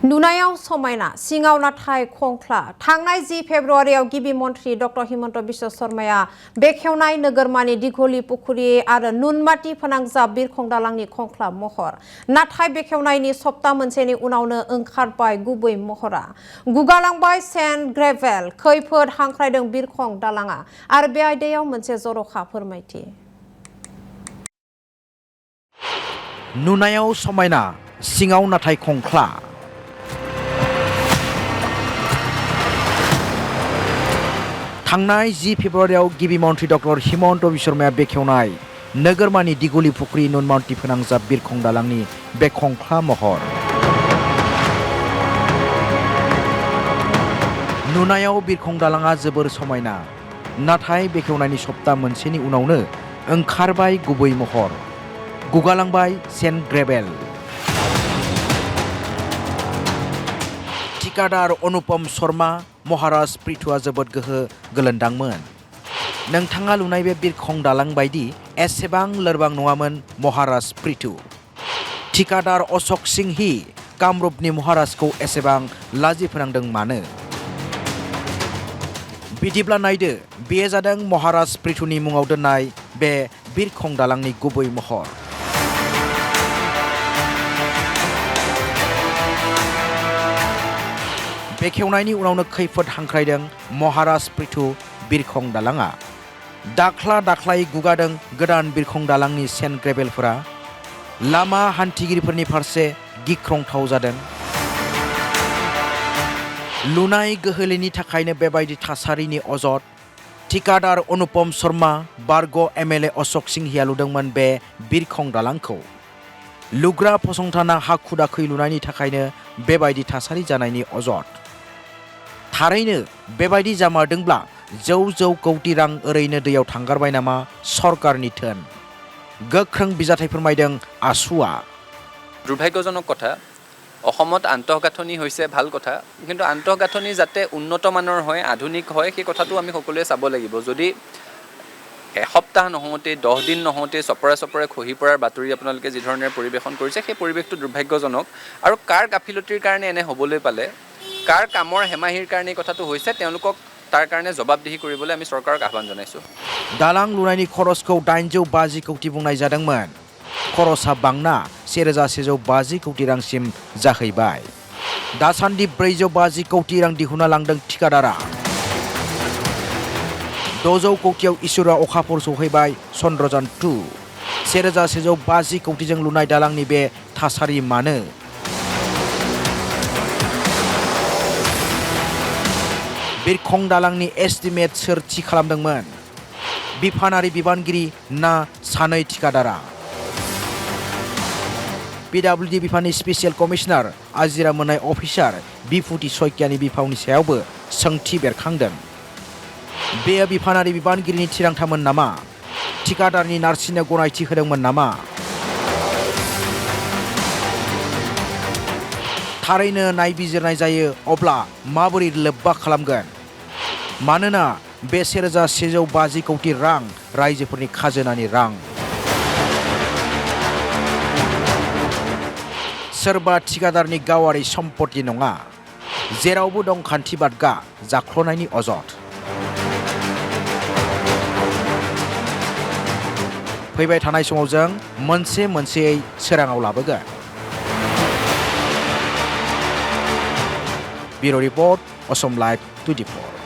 नुनायाव समायना सिङाव नाथाय खंख्ला थांनाय 10 फेब्रुवारियाव गिबि मन्थ्रि डक्टर हिमन्त बिश्व शर्माया बेखेवनाय नोगोरमानि दिघली पुखुरी आरो नुनमाटी फोनांजाब बिरखं दालांनि खंख्ला महर नाथाय बेखेवनायनि सप्ता मोनसेनि उनावनो ओंखारबाय गुबै महरा गुगालांबाय सेन्ड ग्रेभेल खैफोद हांख्रायदों बिरखं दालाङा आरो बे आयदायाव मोनसे जर'खा फोरमायथि नुनायाव समायना सिङाव नाथाय खंख्ला थांनाय 10 फेब्रुवारियाव गिबि मन्थ्रि डक्टर हिमन्त बिश्व शर्माया बेखेवनाय नोगोरमानि दिघली पुखुरी नुनमाटी फोनांजाब बिरखं दालांनि बे खंख्ला महर नुनायाव बिरखं दालाङा जोबोर समायना नाथाय बेखेवनायनि सप्ता मोनसेनि उनावनो ओंखारबाय गुबै महर गुगालांबाय सेन्ड ग्रेभेल ठिकादार अनुपम शर्मा महाराज प्रिथुआ जोबोद गोहो गोलोन्दांमोन नोंथाङा लुनाय बे बिरखं दालां बायदि एसेबां लोरबां नङामोन महाराज प्रिथु ठिकादार अशोक सिंहि कामरुपनि महाराजखौ एसेबां लाजि फोनांदों मानो बिदिब्ला नायदो बेयो जादों महाराज प्रिथुनि मुङाव दोननाय बे बिरखं दालांनि गुबै महर बेखेवनायनि उनावनो खैफोद हांख्रायदों महाराज प्रिथु बिरखं दालाङा दाख्ला दाख्लायै गुगादों गोदान बिरखं दालांनि सेन्ड ग्रेभेलफोरा लामा हान्थिगिरिफोरनि फारसे गिख्रंथाव जादों लुनाय गोहोलैनि थाखायनो बेबायदि थासारिनि अजद ठिकादार अनुपम शर्मा बारग एमएलए अशोक सिंहिया लुदोंमोन बे बिरखं दालांखौ लुग्रा फसंथाना हाखु दाखुयै लुनायनि थाखायनो बेबायदि थासारि जानायनि अजद थारैनो बेबायदि जामारदोंब्ला जौ कौटि रां ओरैनो दैयाव थांगारबाय नामा सरकारनि धोन गोख्रों बिजाथाइ फोरमायदों आसुआ दुर्भाग्यजनक কথা অসমত আন্তঃগাঁথনি হৈছে ভাল কথা কিন্তু আন্তঃগাঁথনি যাতে উন্নত মানৰ হয় আধুনিক হয় সেই কথাটো আমি সকলোৱে চাব লাগিব যদি এসপ্তাহ নহওঁতে 10 দিন নহওঁতে চপৰে খহি পৰাৰ বাতৰি আপোনালোকে যি ধৰণৰ পৰিবেশন কৰিছে সেই পৰিবেশটো দুৰ্ভাগ্যজনক আৰু কাৰ গাফিলতিৰ কাৰণে এনে হ'বলৈ পালে কাৰ কামৰ হেমাহিৰ কাৰণে কথাটো হৈছে তেওঁলোকক তাৰ কাৰণে জবাবদিহি কৰিবলৈ আমি চৰকাৰক আহ্বান জনাইছোঁ দালাং লুনাयनि खरसखौ 850 कौटि बुंनाय जादोंमोन खरसा बांना 1150 कौटि रांसिम जाहैबाय दासान्दि 450 कौटि रां दिहुनना लांदों ठिकादारा 600 कौटियाव इसोरा अखाफोर सौहैबाय चन्द्रयान 2 1150 कौटिजों लुनाय दालांनि बे थासारि मानो बिरखं दालांनि एस्टिमेट सोर थि खालामदोंमोन बिफानारि बिबानगिरि ना सानै ठिकादारा पिडब्लिउडि बिफाननि स्पेसियेल कमिशनार आजिरा मोननाय अफिसार बिफुति सयकियानि बिफावनि सायावबो सोंथि बेरखांदों बेयो बिफानारि बिबानगिरिनि थिरांथामोन नामा ठिकादारनि नारसिननो गनायथि होदोंमोन नामा थारैनो नायबिजिरनाय जायो अब्ला माबोरै लोब्बा खालामगोन मानोना बे 1150 कौटि रां रायजोफोरनि खाजोनानि रां सोरबा ठिकादारनि गावारि सम्पति नङा जेरावबो दं खान्थि बादगा जाख्ल'नायनि अजद फैबाय थानाय समाव जों मोनसेयै सोराङाव लाबोगोन ब्युरो रिपर्ट असम लाइभ 24